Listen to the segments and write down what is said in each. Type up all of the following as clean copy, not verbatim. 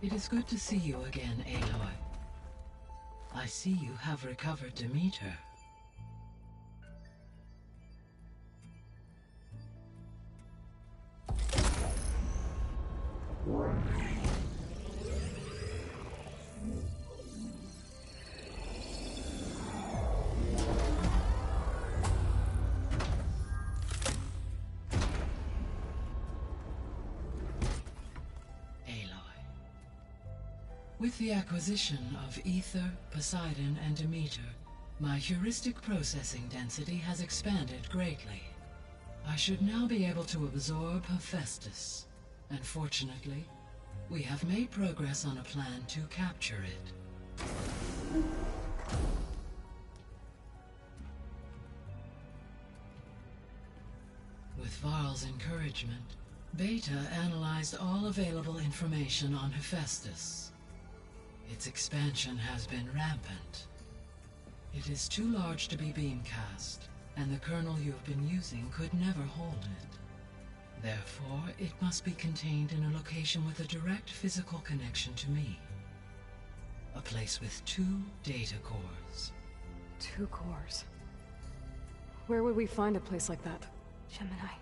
It is good to see you again, Aloy. I see you have recovered Demeter. With the acquisition of Ether, Poseidon, and Demeter, my heuristic processing density has expanded greatly. I should now be able to absorb Hephaestus, and fortunately, we have made progress on a plan to capture it. With Varl's encouragement, Beta analyzed all available information on Hephaestus. Its expansion has been rampant. It is too large to be beamcast, and the kernel you have been using could never hold it. Therefore, it must be contained in a location with a direct physical connection to me. A place with 2 data cores. 2 cores? Where would we find a place like that? Gemini.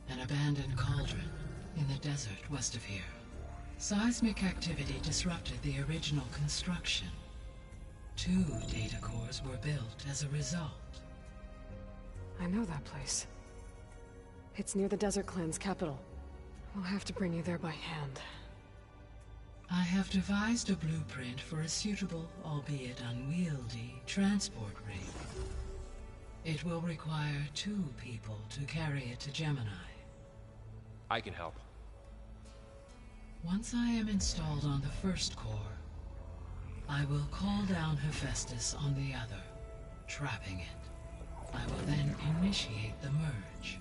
An abandoned cauldron in the desert west of here. Seismic activity disrupted the original construction. 2 data cores were built as a result. I know that place. It's near the Desert Clan's capital. We'll have to bring you there by hand. I have devised a blueprint for a suitable, albeit unwieldy, transport rig. It will require 2 people to carry it to Gemini. I can help. Once I am installed on the first core, I will call down Hephaestus on the other, trapping it. I will then initiate the merge.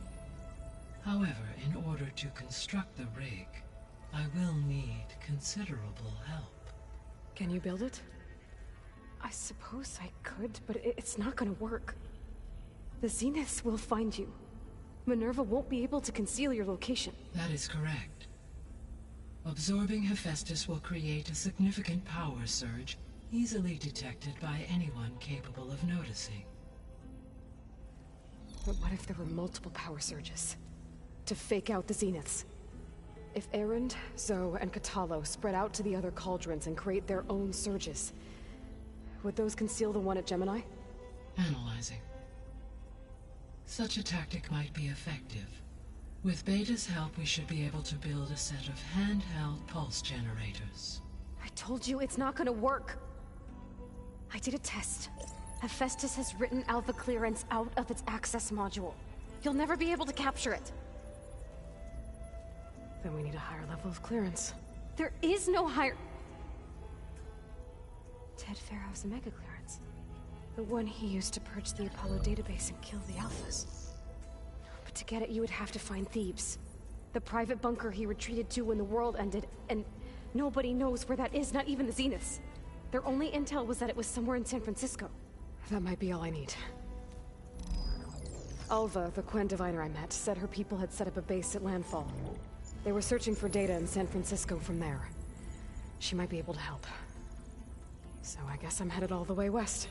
However, in order to construct the rig, I will need considerable help. Can you build it? I suppose I could, but it's not gonna work. The Zeniths will find you. Minerva won't be able to conceal your location. That is correct. Absorbing Hephaestus will create a significant power surge, easily detected by anyone capable of noticing. But what if there were multiple power surges? To fake out the Zeniths? If Erend, Zoe, and Katalo spread out to the other cauldrons and create their own surges, would those conceal the one at Gemini? Analyzing. Such a tactic might be effective. With Beta's help, we should be able to build a set of handheld pulse generators. I told you it's not gonna work! I did a test. Hephaestus has written Alpha Clearance out of its access module. You'll never be able to capture it. Then we need a higher level of clearance. There is no higher... Ted Pharaoh's Omega Clearance. The one he used to purge the Apollo database and kill the Alphas. But to get it, you would have to find Thebes. The private bunker he retreated to when the world ended, and nobody knows where that is, not even the Zeniths. Their only intel was that it was somewhere in San Francisco. That might be all I need. Alva, the Quen diviner I met, said her people had set up a base at Landfall. They were searching for data in San Francisco from there. She might be able to help. So I guess I'm headed all the way west.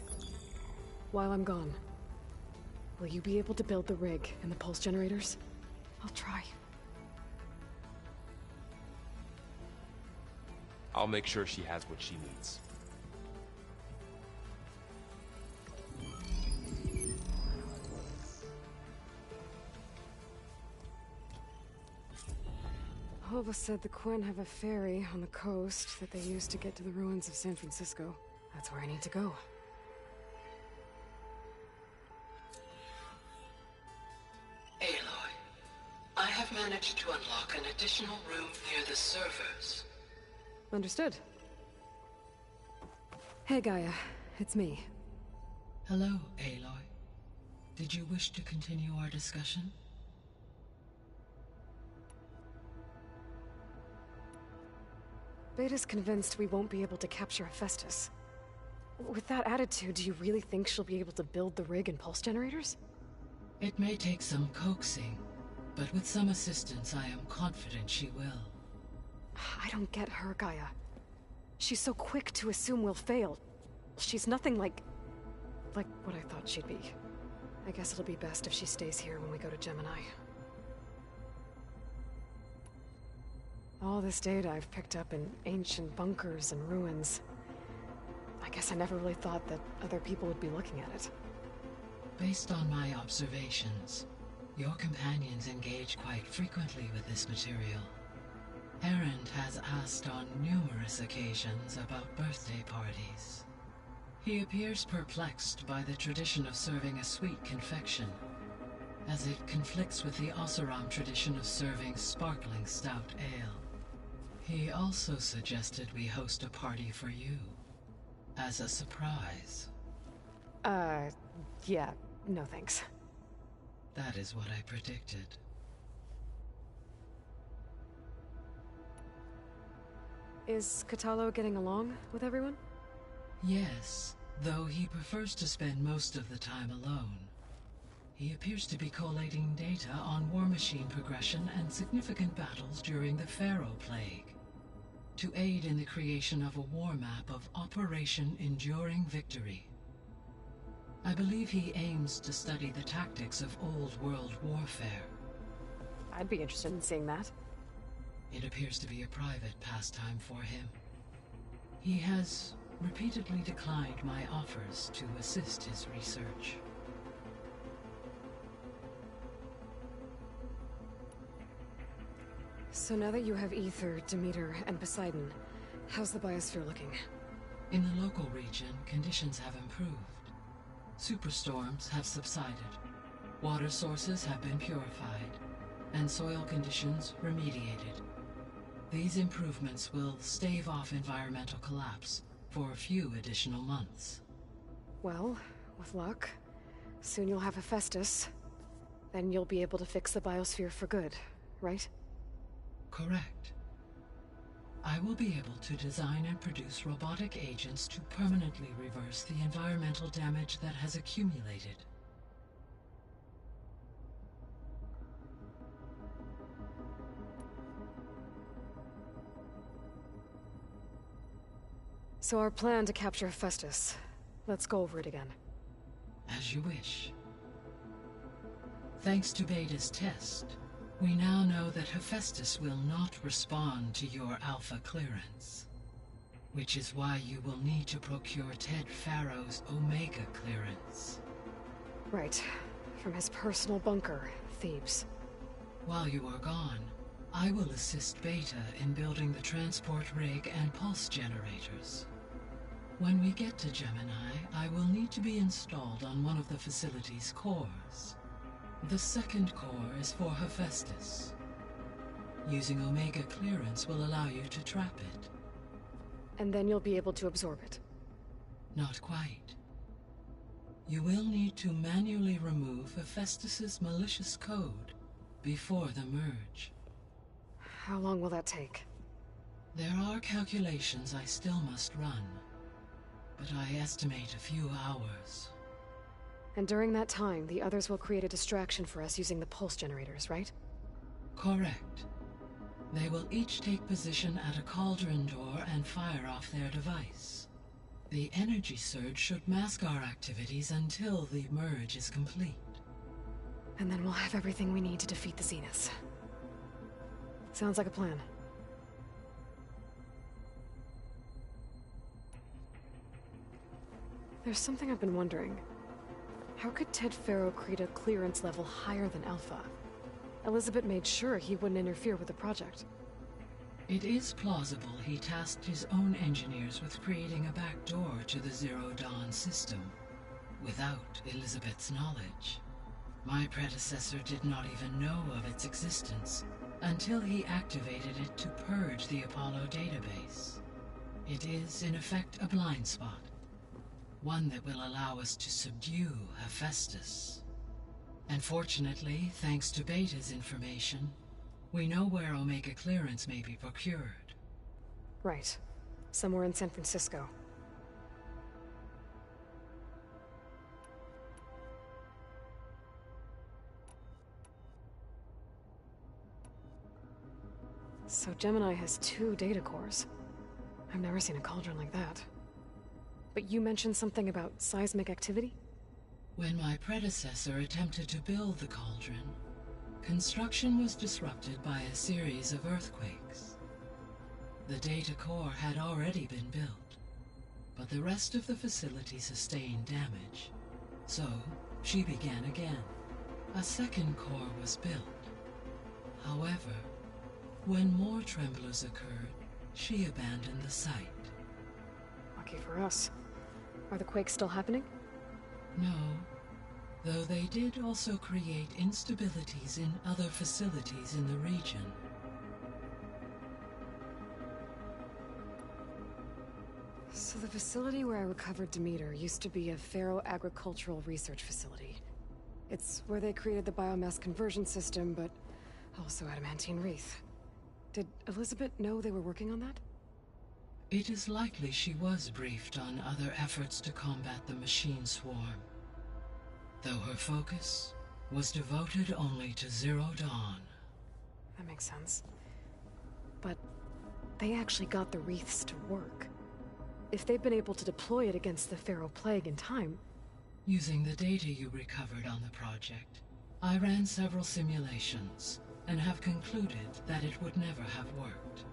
While I'm gone, will you be able to build the rig and the pulse generators? I'll try. I'll make sure she has what she needs. Alva said the Quen have a ferry on the coast that they use to get to the ruins of San Francisco. That's where I need to go. Aloy, I have managed to unlock an additional room near the servers. Understood. Hey Gaia, it's me. Hello, Aloy. Did you wish to continue our discussion? Beta's convinced we won't be able to capture Hephaestus. With that attitude, do you really think she'll be able to build the rig and pulse generators? It may take some coaxing, but with some assistance I am confident she will. I don't get her, Gaia. She's so quick to assume we'll fail. She's nothing like what I thought she'd be. I guess it'll be best if she stays here when we go to Gemini. All this data I've picked up in ancient bunkers and ruins. I guess I never really thought that other people would be looking at it. Based on my observations, your companions engage quite frequently with this material. Erend has asked on numerous occasions about birthday parties. He appears perplexed by the tradition of serving a sweet confection, as it conflicts with the Oseram tradition of serving sparkling stout ale. He also suggested we host a party for you, as a surprise. Yeah, no thanks. That is what I predicted. Is Kotallo getting along with everyone? Yes, though he prefers to spend most of the time alone. He appears to be collating data on war machine progression and significant battles during the Pharaoh Plague, to aid in the creation of a war map of Operation Enduring Victory. I believe he aims to study the tactics of old world warfare. I'd be interested in seeing that. It appears to be a private pastime for him. He has repeatedly declined my offers to assist his research. So now that you have Ether, Demeter, and Poseidon, how's the biosphere looking? In the local region, conditions have improved. Superstorms have subsided. Water sources have been purified, and soil conditions remediated. These improvements will stave off environmental collapse for a few additional months. Well, with luck, soon you'll have Hephaestus. Then you'll be able to fix the biosphere for good, right? Correct. I will be able to design and produce robotic agents to permanently reverse the environmental damage that has accumulated. So our plan to capture Hephaestus. Let's go over it again. As you wish. Thanks to Beta's test, we now know that Hephaestus will not respond to your Alpha clearance. Which is why you will need to procure Ted Pharaoh's Omega clearance. Right. From his personal bunker, Thebes. While you are gone, I will assist Beta in building the transport rig and pulse generators. When we get to Gemini, I will need to be installed on one of the facility's cores. The second core is for Hephaestus. Using Omega clearance will allow you to trap it. And then you'll be able to absorb it. Not quite. You will need to manually remove Hephaestus's malicious code before the merge. How long will that take? There are calculations I still must run, but I estimate a few hours. And during that time, the others will create a distraction for us using the pulse generators, right? Correct. They will each take position at a cauldron door and fire off their device. The energy surge should mask our activities until the merge is complete. And then we'll have everything we need to defeat the Zeniths. Sounds like a plan. There's something I've been wondering. How could Ted Pharaoh create a clearance level higher than Alpha? Elizabeth made sure he wouldn't interfere with the project. It is plausible he tasked his own engineers with creating a back door to the Zero Dawn system, without Elizabeth's knowledge. My predecessor did not even know of its existence until he activated it to purge the Apollo database. It is, in effect, a blind spot. One that will allow us to subdue Hephaestus. And fortunately, thanks to Beta's information, we know where Omega clearance may be procured. Right. Somewhere in San Francisco. So Gemini has 2 data cores. I've never seen a cauldron like that. But you mentioned something about seismic activity? When my predecessor attempted to build the cauldron, construction was disrupted by a series of earthquakes. The data core had already been built, but the rest of the facility sustained damage. So, she began again. A second core was built. However, when more tremblers occurred, she abandoned the site. Lucky for us. Are the quakes still happening? No, though they did also create instabilities in other facilities in the region. So the facility where I recovered Demeter used to be a Pharaoh agricultural research facility. It's where they created the biomass conversion system, but also adamantine wreath. Did Elizabeth know they were working on that? It is likely she was briefed on other efforts to combat the machine swarm, though her focus was devoted only to Zero Dawn. That makes sense. But they actually got the wreaths to work. If they've been able to deploy it against the Pharaoh Plague in time... Using the data you recovered on the project, I ran several simulations and have concluded that it would never have worked.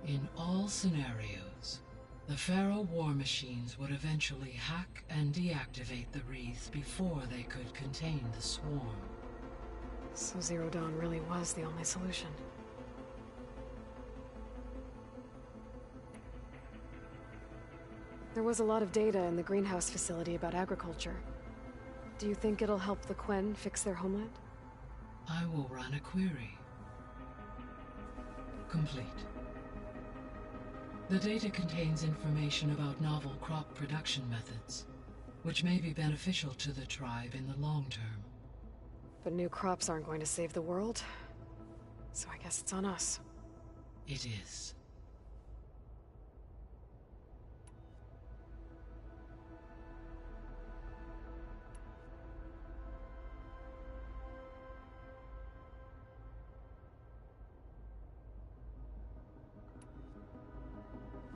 In all scenarios, the Pharaoh war machines would eventually hack and deactivate the wreath before they could contain the swarm. So Zero Dawn really was the only solution. There was a lot of data in the greenhouse facility about agriculture. Do you think it'll help the Quen fix their homeland? I will run a query. Complete. The data contains information about novel crop production methods, which may be beneficial to the tribe in the long term. But new crops aren't going to save the world, so I guess it's on us. It is.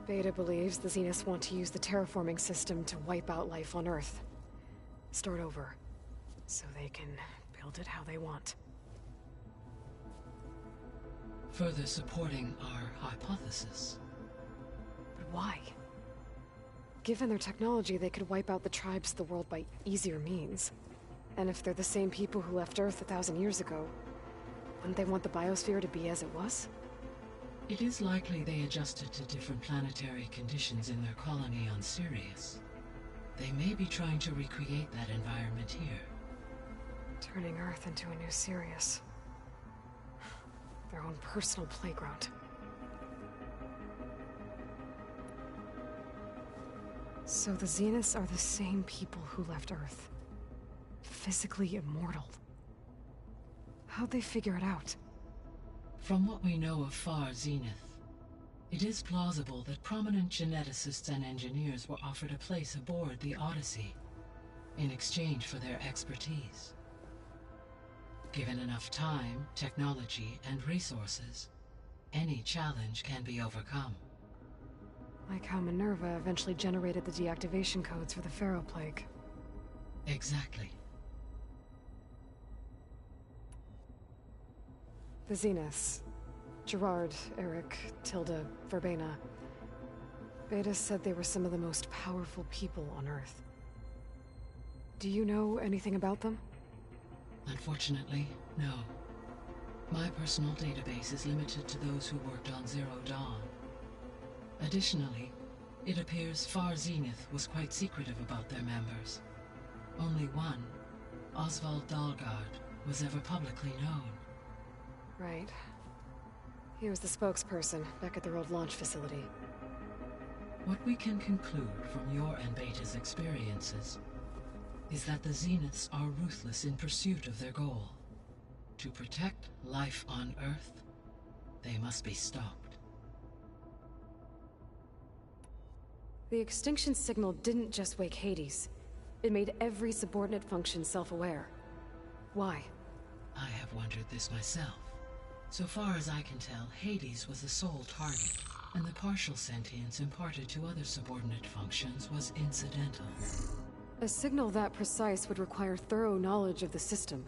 Beta believes the Zeniths want to use the terraforming system to wipe out life on Earth. Start over, so they can build it how they want. Further supporting our hypothesis. But why? Given their technology, they could wipe out the tribes of the world by easier means. And if they're the same people who left Earth 1,000 years ago, wouldn't they want the biosphere to be as it was? It is likely they adjusted to different planetary conditions in their colony on Sirius. They may be trying to recreate that environment here. Turning Earth into a new Sirius. Their own personal playground. So the Zeniths are the same people who left Earth. Physically immortal. How'd they figure it out? From what we know of Far Zenith, it is plausible that prominent geneticists and engineers were offered a place aboard the Odyssey in exchange for their expertise. Given enough time, technology, and resources, any challenge can be overcome. Like how Minerva eventually generated the deactivation codes for the Pharaoh Plague. Exactly. The Zeniths. Gerard, Eric, Tilda, Verbena. Beta said they were some of the most powerful people on Earth. Do you know anything about them? Unfortunately, no. My personal database is limited to those who worked on Zero Dawn. Additionally, it appears Far Zenith was quite secretive about their members. Only one, Oswald Dalgard, was ever publicly known. Right. He was the spokesperson back at their old launch facility. What we can conclude from your and Beta's experiences is that the Zeniths are ruthless in pursuit of their goal. To protect life on Earth, they must be stopped. The extinction signal didn't just wake Hades. It made every subordinate function self-aware. Why? I have wondered this myself. So far as I can tell, Hades was the sole target, and the partial sentience imparted to other subordinate functions was incidental. A signal that precise would require thorough knowledge of the system.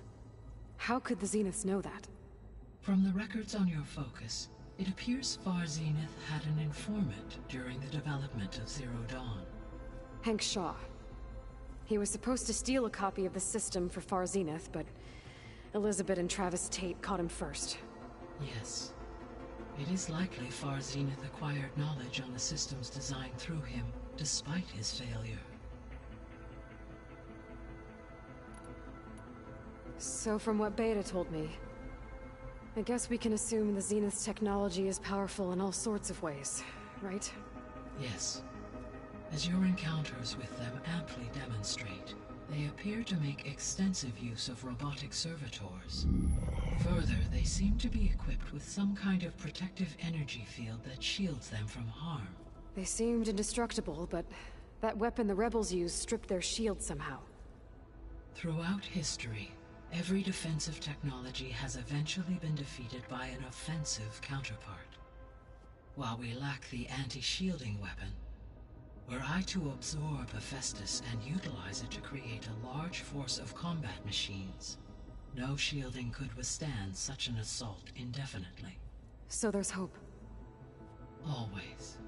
How could the Zeniths know that? From the records on your focus, it appears Far Zenith had an informant during the development of Zero Dawn. Hank Shaw. He was supposed to steal a copy of the system for Far Zenith, but Elizabeth and Travis Tate caught him first. Yes. It is likely Far Zenith acquired knowledge on the system's design through him, despite his failure. So from what Beta told me, I guess we can assume the Zenith's technology is powerful in all sorts of ways, right? Yes. As your encounters with them amply demonstrate, they appear to make extensive use of robotic servitors. Further, they seem to be equipped with some kind of protective energy field that shields them from harm. They seemed indestructible, but that weapon the rebels used stripped their shield somehow. Throughout history, every defensive technology has eventually been defeated by an offensive counterpart. While we lack the anti-shielding weapon, were I to absorb Hephaestus and utilize it to create a large force of combat machines, no shielding could withstand such an assault indefinitely. So there's hope. Always.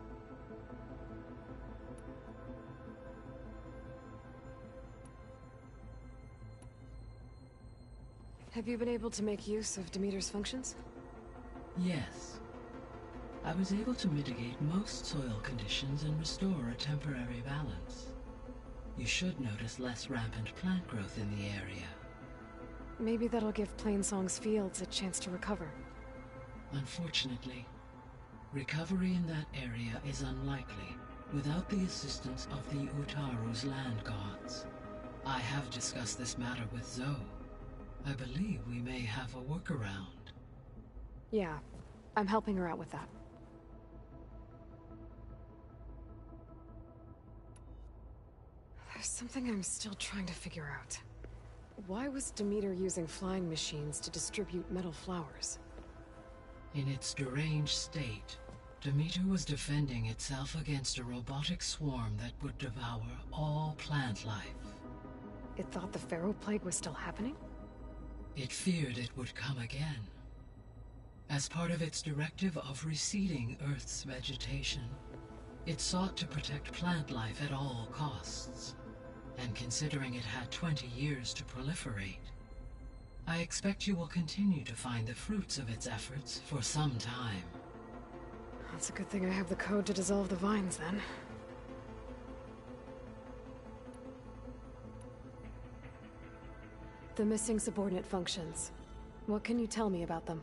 Have you been able to make use of Demeter's functions? Yes. I was able to mitigate most soil conditions and restore a temporary balance. You should notice less rampant plant growth in the area. Maybe that'll give Plainsong's fields a chance to recover. Unfortunately, recovery in that area is unlikely without the assistance of the Utaru's land gods. I have discussed this matter with Zoe. I believe we may have a workaround. Yeah, I'm helping her out with that. There's something I'm still trying to figure out. Why was Demeter using flying machines to distribute metal flowers? In its deranged state, Demeter was defending itself against a robotic swarm that would devour all plant life. It thought the Pharaoh Plague was still happening? It feared it would come again. As part of its directive of receding Earth's vegetation, it sought to protect plant life at all costs. And considering it had 20 years to proliferate, I expect you will continue to find the fruits of its efforts for some time. That's a good thing I have the code to dissolve the vines, then. The missing subordinate functions. What can you tell me about them?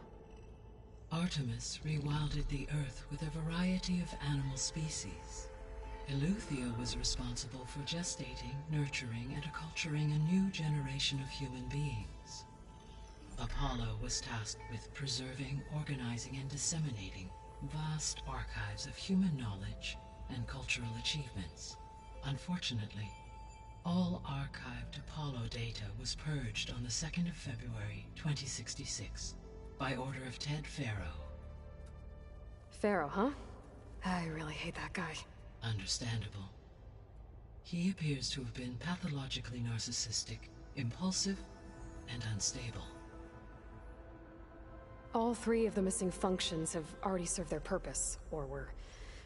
Artemis rewilded the Earth with a variety of animal species. Eleuthia was responsible for gestating, nurturing, and acculturating a new generation of human beings. Apollo was tasked with preserving, organizing, and disseminating vast archives of human knowledge and cultural achievements. Unfortunately, all archived Apollo data was purged on the 2nd of February, 2066, by order of Ted Faro. Pharaoh, huh? I really hate that guy. Understandable. He appears to have been pathologically narcissistic, impulsive, and unstable. All three of the missing functions have already served their purpose, or were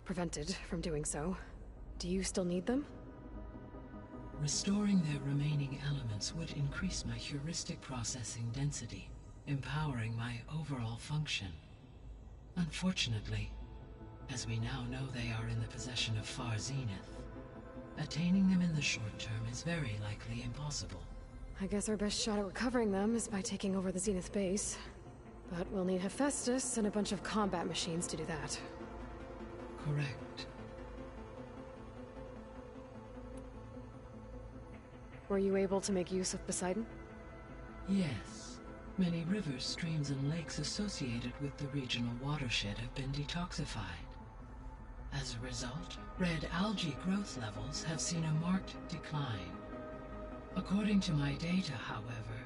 prevented from doing so. Do you still need them? Restoring their remaining elements would increase my heuristic processing density, empowering my overall function. Unfortunately, as we now know they are in the possession of Far Zenith, attaining them in the short term is very likely impossible. I guess our best shot at recovering them is by taking over the Zenith base. But we'll need Hephaestus and a bunch of combat machines to do that. Correct. Were you able to make use of Poseidon? Yes. Many rivers, streams, and lakes associated with the regional watershed have been detoxified. As a result, red algae growth levels have seen a marked decline. According to my data, however,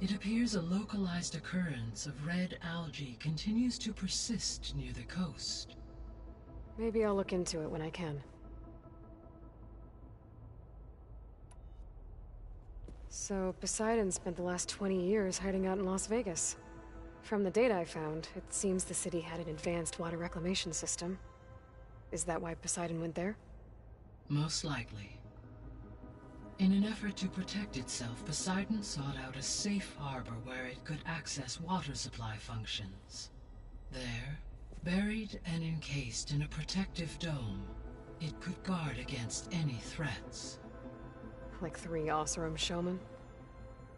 It appears a localized occurrence of red algae continues to persist near the coast. Maybe I'll look into it when I can. So, Poseidon spent the last 20 years hiding out in Las Vegas. From the data I found, it seems the city had an advanced water reclamation system. Is that why Poseidon went there? Most likely. In an effort to protect itself, Poseidon sought out a safe harbor where it could access water supply functions. There, buried and encased in a protective dome, it could guard against any threats. Like 3 Oseram showmen?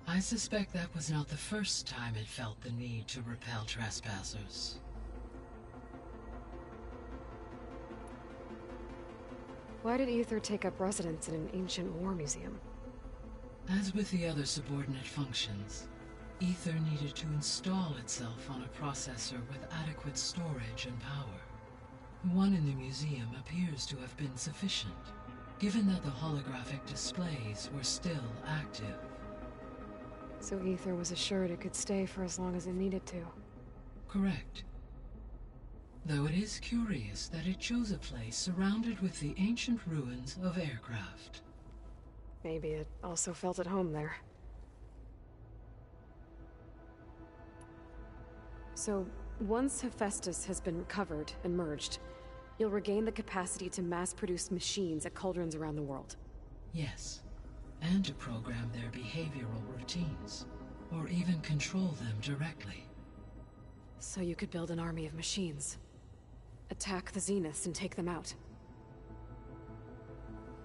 I suspect that was not the first time it felt the need to repel trespassers. Why did Aether take up residence in an ancient war museum? As with the other subordinate functions, Aether needed to install itself on a processor with adequate storage and power. The one in the museum appears to have been sufficient, given that the holographic displays were still active. So Aether was assured it could stay for as long as it needed to. Correct. Though it is curious that it chose a place surrounded with the ancient ruins of aircraft. Maybe it also felt at home there. So, once Hephaestus has been recovered and merged, you'll regain the capacity to mass-produce machines at cauldrons around the world. Yes, and to program their behavioral routines, or even control them directly. So you could build an army of machines. Attack the Zeniths and take them out.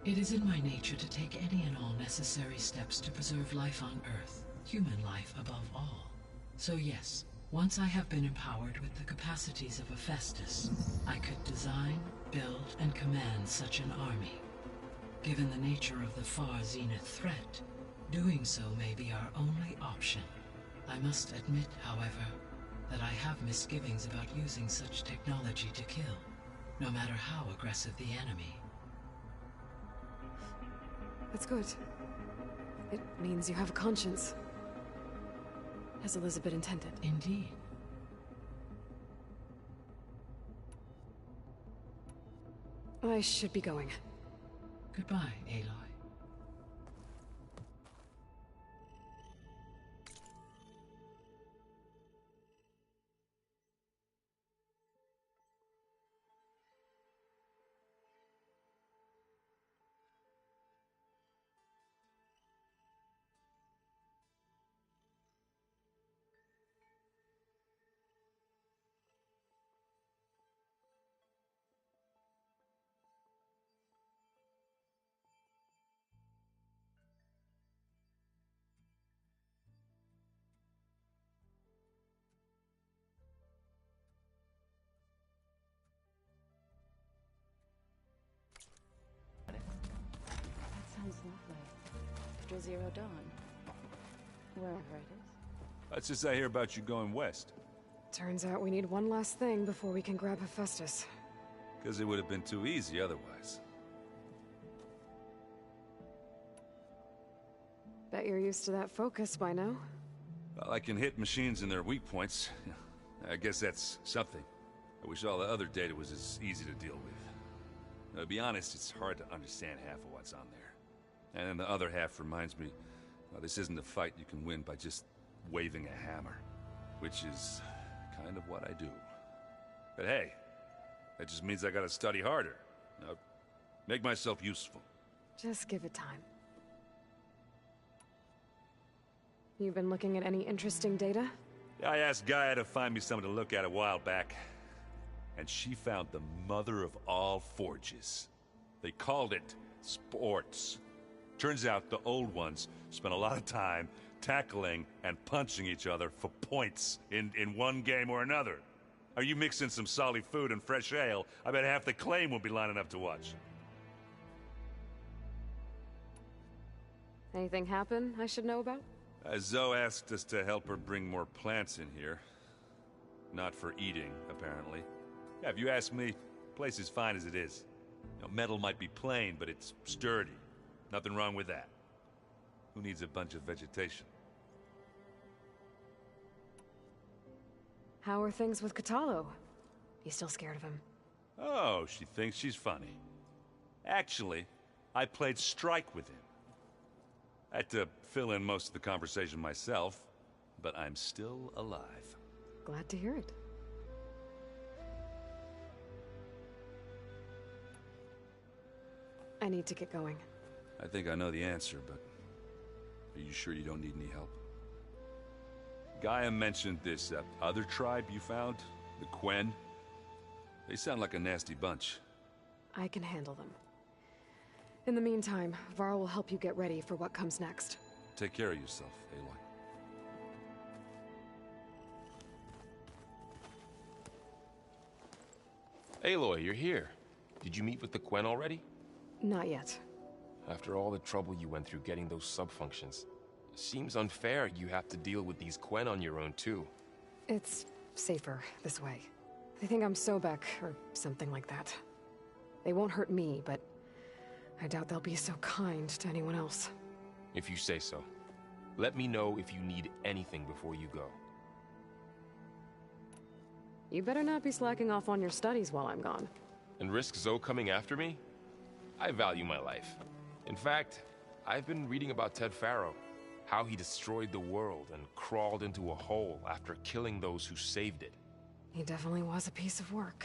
It is in my nature to take any and all necessary steps to preserve life on Earth, human life above all. So yes, once I have been empowered with the capacities of Hephaestus, I could design, build, and command such an army. Given the nature of the far Zenith threat, doing so may be our only option. I must admit, however, that I have misgivings about using such technology to kill, no matter how aggressive the enemy. That's good. It means you have a conscience. As Elizabeth intended. Indeed. I should be going. Goodbye, Aloy. Sounds lovely. After Zero Dawn. Wherever it is. Let's just I hear about you going west. Turns out we need one last thing before we can grab Hephaestus. Because it would have been too easy otherwise. Bet you're used to that focus by now. Well, I can hit machines in their weak points. I guess that's something. I wish all the other data was as easy to deal with. Now, to be honest, it's hard to understand half of what's on there. And then the other half reminds me, well, this isn't a fight you can win by just waving a hammer. Which is kind of what I do. But hey, that just means I gotta study harder. Now, make myself useful. Just give it time. You've been looking at any interesting data? I asked Gaia to find me something to look at a while back. And she found the mother of all forges. They called it sports. Turns out the old ones spent a lot of time tackling and punching each other for points in one game or another. Are you mixing some solid food and fresh ale? I bet half the claim will be lining up to watch. Anything happen I should know about? Zoe asked us to help her bring more plants in here. Not for eating, apparently. Yeah, if you ask me, the place is fine as it is. You know, metal might be plain, but it's sturdy. Nothing wrong with that. Who needs a bunch of vegetation? How are things with Katalo? You still scared of him? Oh, she thinks she's funny. Actually, I played strike with him. I had to fill in most of the conversation myself, but I'm still alive. Glad to hear it. I need to get going. I think I know the answer, but are you sure you don't need any help? Gaia mentioned this other tribe you found, the Quen. They sound like a nasty bunch. I can handle them. In the meantime, Varl will help you get ready for what comes next. Take care of yourself, Aloy. Aloy, you're here. Did you meet with the Quen already? Not yet. After all the trouble you went through getting those subfunctions, seems unfair you have to deal with these Quen on your own too. It's safer this way. They think I'm Sobek, or something like that. They won't hurt me, but I doubt they'll be so kind to anyone else. If you say so. Let me know if you need anything before you go. You better not be slacking off on your studies while I'm gone. And risk Zoe coming after me? I value my life. In fact, I've been reading about Ted Faro. How he destroyed the world and crawled into a hole after killing those who saved it. He definitely was a piece of work.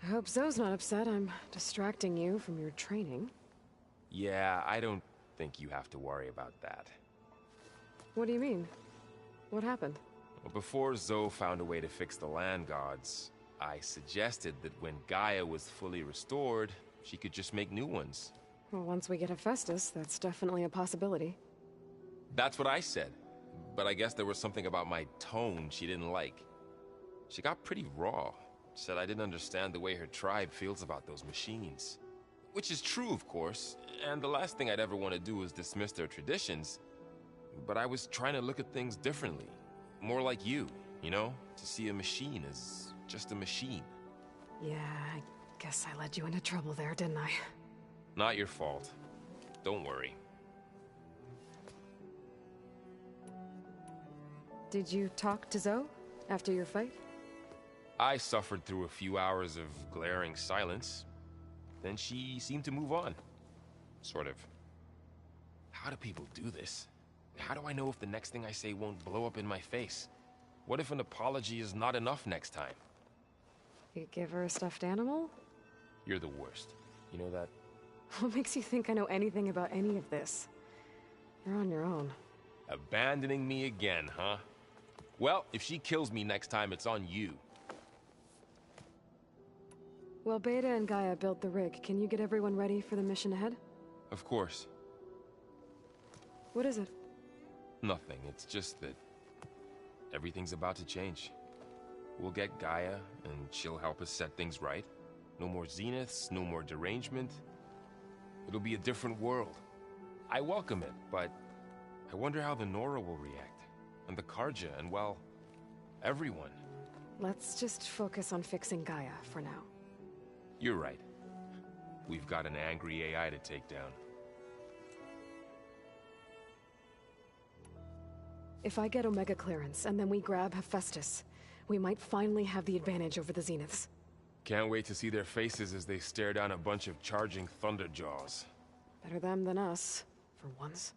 I hope Zoe's not upset I'm distracting you from your training. Yeah, I don't think you have to worry about that. What do you mean? What happened? Well, before Zoe found a way to fix the land gods, I suggested that when Gaia was fully restored, she could just make new ones. Well, once we get Hephaestus, that's definitely a possibility. That's what I said. But I guess there was something about my tone she didn't like. She got pretty raw. Said I didn't understand the way her tribe feels about those machines. Which is true, of course, and the last thing I'd ever want to do is dismiss their traditions. But I was trying to look at things differently. More like you know? To see a machine as just a machine. Yeah, I guess I led you into trouble there, didn't I? Not your fault. Don't worry. Did you talk to Zoe after your fight? I suffered through a few hours of glaring silence. Then she seemed to move on. Sort of. How do people do this? How do I know if the next thing I say won't blow up in my face? What if an apology is not enough next time? You give her a stuffed animal? You're the worst. You know that? What makes you think I know anything about any of this? You're on your own. Abandoning me again, huh? Well, if she kills me next time, it's on you. Well, Beta and Gaia built the rig. Can you get everyone ready for the mission ahead? Of course. What is it? Nothing. It's just that everything's about to change. We'll get Gaia, and she'll help us set things right. No more zeniths, no more derangement. It'll be a different world. I welcome it, but I wonder how the Nora will react. And the Carja, and well, everyone. Let's just focus on fixing Gaia for now. You're right. We've got an angry AI to take down. If I get Omega clearance, and then we grab Hephaestus, we might finally have the advantage over the Zeniths. Can't wait to see their faces as they stare down a bunch of charging Thunderjaws. Better them than us, for once.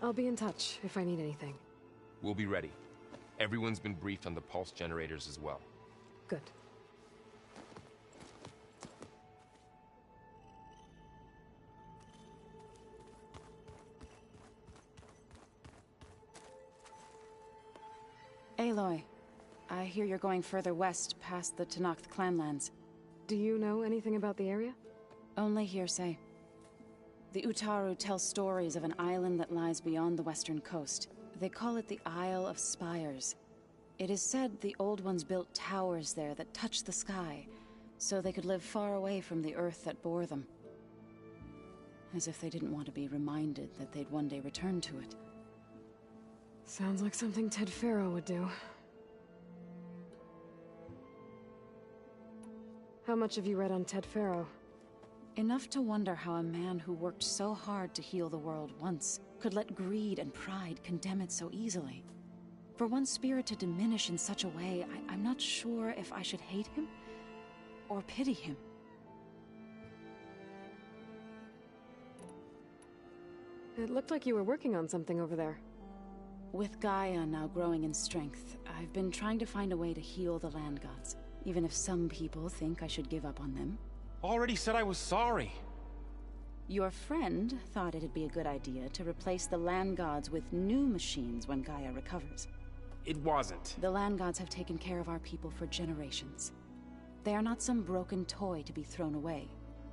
I'll be in touch if I need anything. We'll be ready. Everyone's been briefed on the pulse generators as well. Good. Aloy, I hear you're going further west past the Tenakth clanlands. Do you know anything about the area? Only hearsay. The Utaru tell stories of an island that lies beyond the western coast. They call it the Isle of Spires. It is said the Old Ones built towers there that touch the sky, so they could live far away from the earth that bore them. As if they didn't want to be reminded that they'd one day return to it. Sounds like something Ted Faro would do. How much have you read on Ted Faro? Enough to wonder how a man who worked so hard to heal the world once could let greed and pride condemn it so easily. For one spirit to diminish in such a way, I'm not sure if I should hate him or pity him. It looked like you were working on something over there. With Gaia now growing in strength, I've been trying to find a way to heal the land gods, even if some people think I should give up on them. Already said I was sorry. Your friend thought it'd be a good idea to replace the land gods with new machines when Gaia recovers. It wasn't. The land gods have taken care of our people for generations. They are not some broken toy to be thrown away.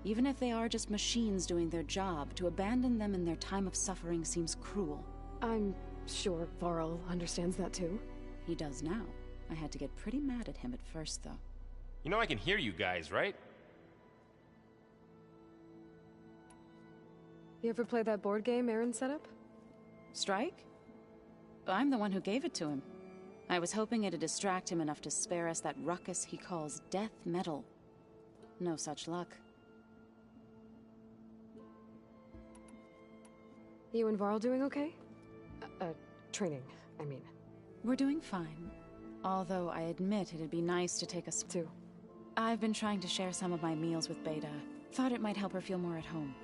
Even if they are just machines doing their job, to abandon them in their time of suffering seems cruel. I'm sure Varl understands that too. He does now. I had to get pretty mad at him at first, though. You know I can hear you guys, right? You ever play that board game Aaron set up? Strike? I'm the one who gave it to him. I was hoping it'd distract him enough to spare us that ruckus he calls death metal. No such luck. You and Varl doing okay? Training, I mean. We're doing fine. Although I admit it'd be nice to take us Too. I've been trying to share some of my meals with Beta. Thought it might help her feel more at home.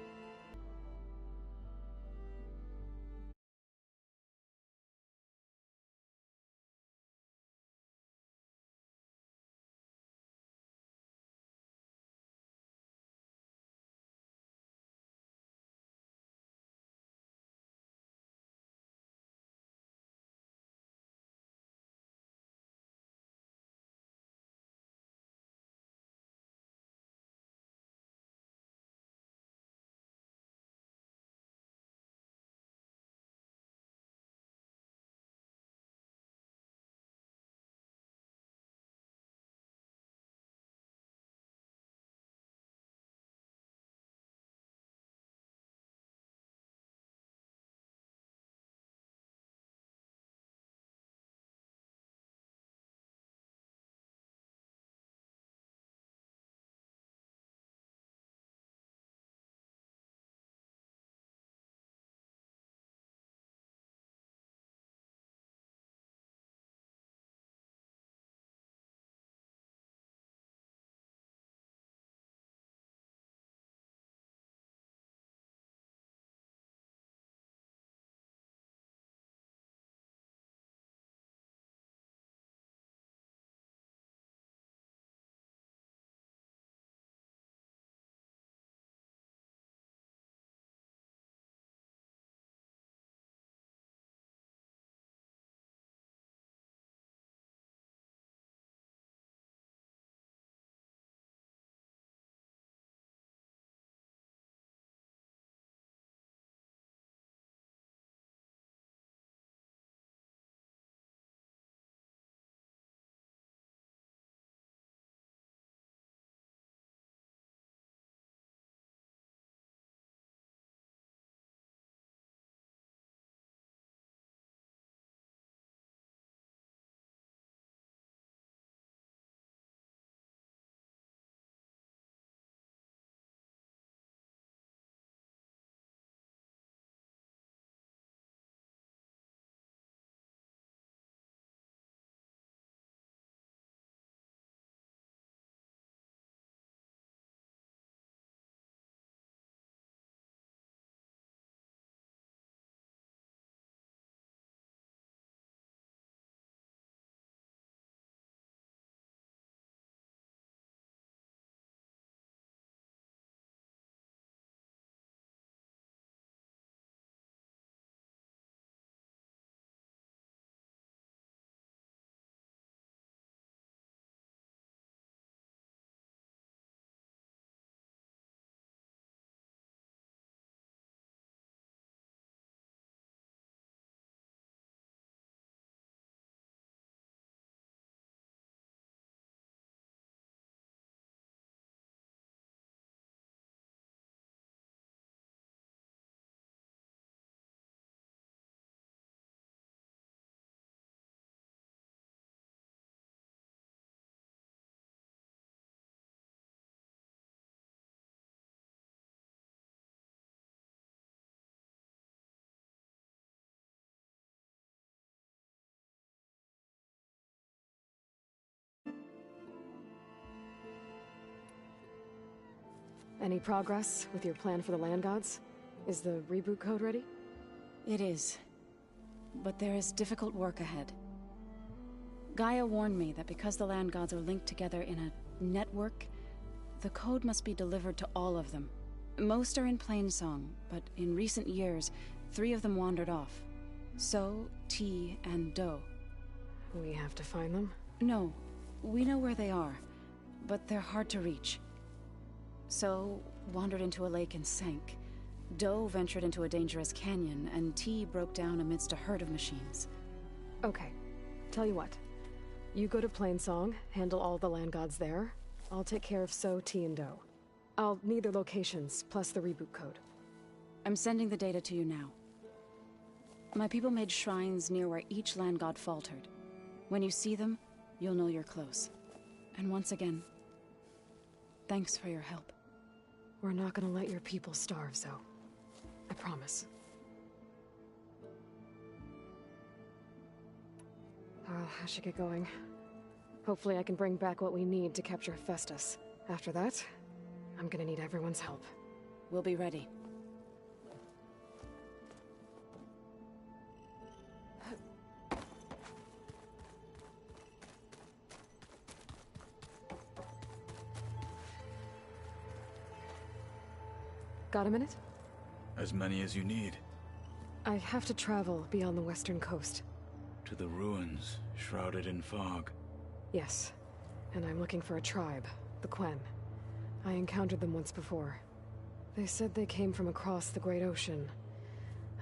Any progress with your plan for the Land Gods? Is the reboot code ready? It is. But there is difficult work ahead. Gaia warned me that because the Land Gods are linked together in a network, the code must be delivered to all of them. Most are in Plainsong, but in recent years, 3 of them wandered off. So, T, and Do. We have to find them? No, we know where they are, but they're hard to reach. So, wandered into a lake and sank. Do ventured into a dangerous canyon, and T broke down amidst a herd of machines. Okay. Tell you what. You go to Plainsong, handle all the Land Gods there. I'll take care of So, T, and Do. I'll need their locations, plus the reboot code. I'm sending the data to you now. My people made shrines near where each Land God faltered. When you see them, you'll know you're close. And once again, thanks for your help. We're not gonna let your people starve, Zoe. I promise. I should get going. Hopefully I can bring back what we need to capture Hephaestus. After that, I'm gonna need everyone's help. We'll be ready. Got a minute? As many as you need. I have to travel beyond the western coast. To the ruins, shrouded in fog. Yes. And I'm looking for a tribe, the Quen. I encountered them once before. They said they came from across the Great Ocean.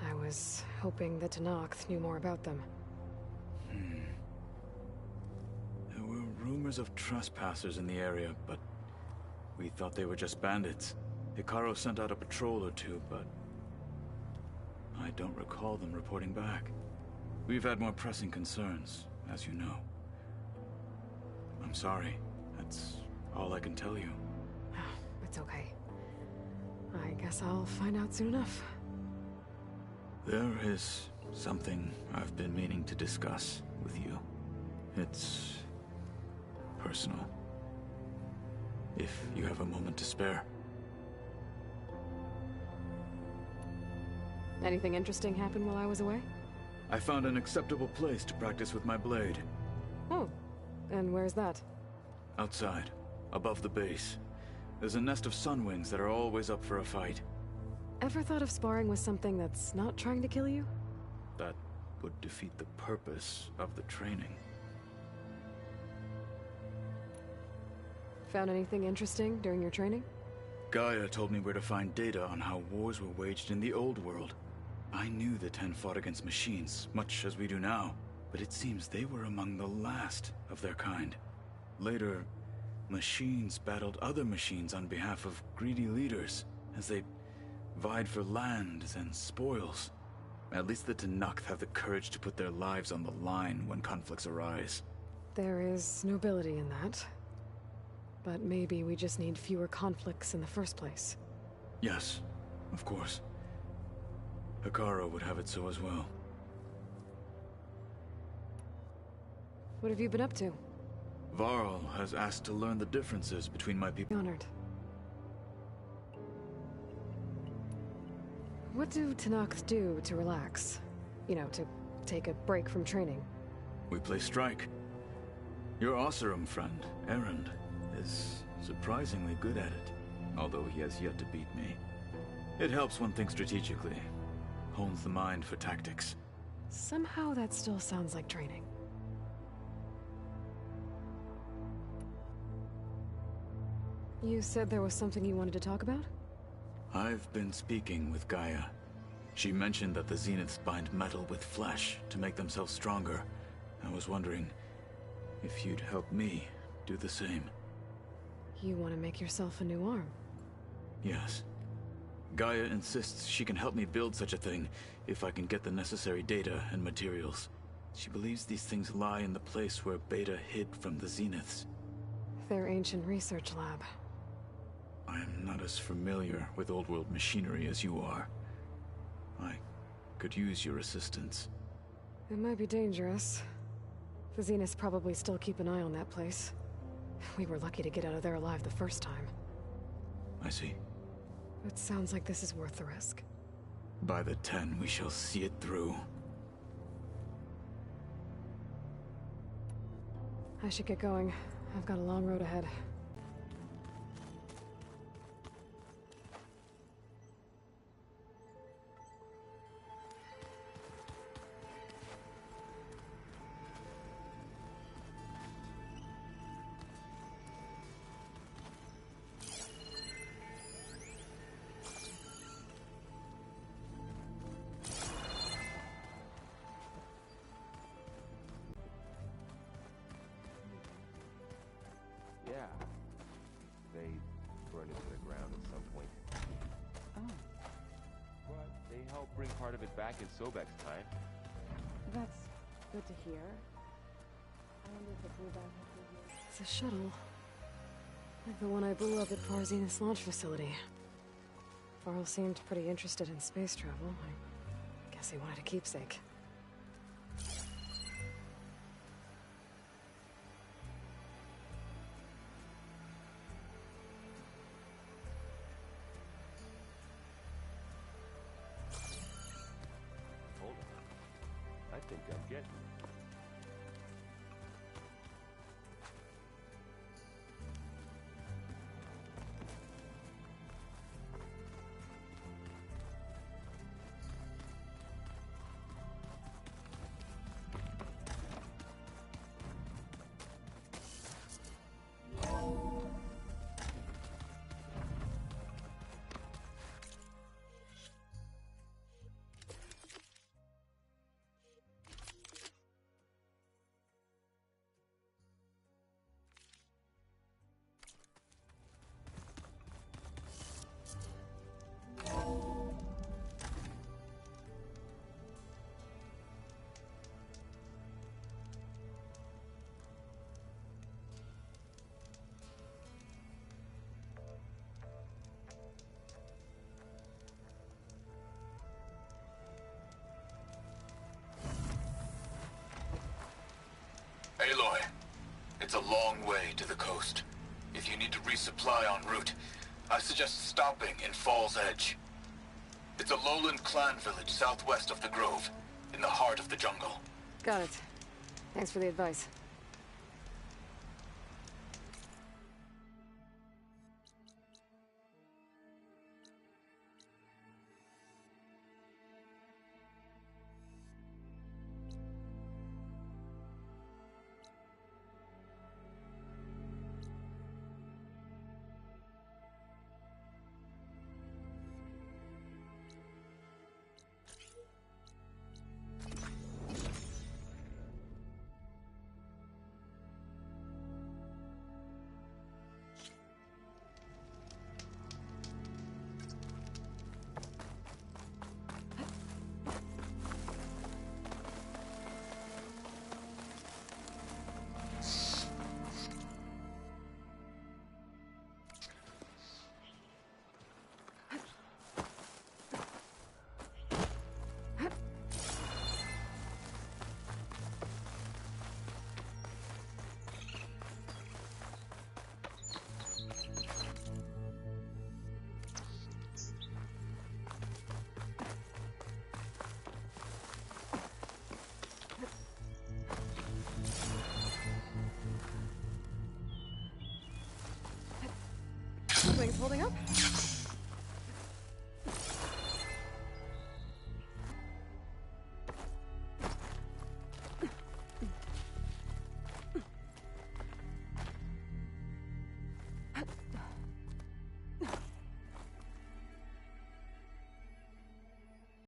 I was hoping that Tenakth knew more about them. There were rumors of trespassers in the area, but we thought they were just bandits. Hekarro sent out a patrol or two, but I don't recall them reporting back. We've had more pressing concerns, as you know. I'm sorry. That's all I can tell you. It's okay. I guess I'll find out soon enough. There is something I've been meaning to discuss with you. It's personal. If you have a moment to spare. Anything interesting happen while I was away? I found an acceptable place to practice with my blade. Oh, and where's that? Outside, above the base. There's a nest of sunwings that are always up for a fight. Ever thought of sparring with something that's not trying to kill you? That would defeat the purpose of the training. Found anything interesting during your training? Gaia told me where to find data on how wars were waged in the old world. I knew the Ten fought against machines, much as we do now, but it seems they were among the last of their kind. Later, machines battled other machines on behalf of greedy leaders, as they vied for lands and spoils. At least the Tenakth have the courage to put their lives on the line when conflicts arise. There is nobility in that. But maybe we just need fewer conflicts in the first place. Yes, of course. Hekarro would have it so as well. What have you been up to? Varl has asked to learn the differences between my people. Honored. What do Tenakth do to relax? You know, to take a break from training? We play strike. Your Oseram friend, Erend, is surprisingly good at it, although he has yet to beat me. It helps one think strategically, hones the mind for tactics. Somehow that still sounds like training. You said there was something you wanted to talk about? I've been speaking with Gaia. She mentioned that the Zeniths bind metal with flesh to make themselves stronger. I was wondering if you'd help me do the same. You want to make yourself a new arm? Yes. Gaia insists she can help me build such a thing if I can get the necessary data and materials. She believes these things lie in the place where Beta hid from the Zeniths. Their ancient research lab. I am not as familiar with old world machinery as you are. I could use your assistance. It might be dangerous. The Zeniths probably still keep an eye on that place. We were lucky to get out of there alive the first time. I see. It sounds like this is worth the risk. By the 10, we shall see it through. I should get going. I've got a long road ahead. Yeah. They burned it to the ground at some point. Oh, But they helped bring part of it back in Sobek's time. that's good to hear. I wonder if it blew back up here. It's a shuttle. Like the one I blew up at Farzinus launch facility. Varl seemed pretty interested in space travel. I guess he wanted a keepsake. Hold on. I think I'm getting it. Aloy, it's a long way to the coast. If you need to resupply en route, I suggest stopping in Fall's Edge. It's a lowland clan village southwest of the Grove, in the heart of the jungle. Got it. Thanks for the advice. Wings holding up?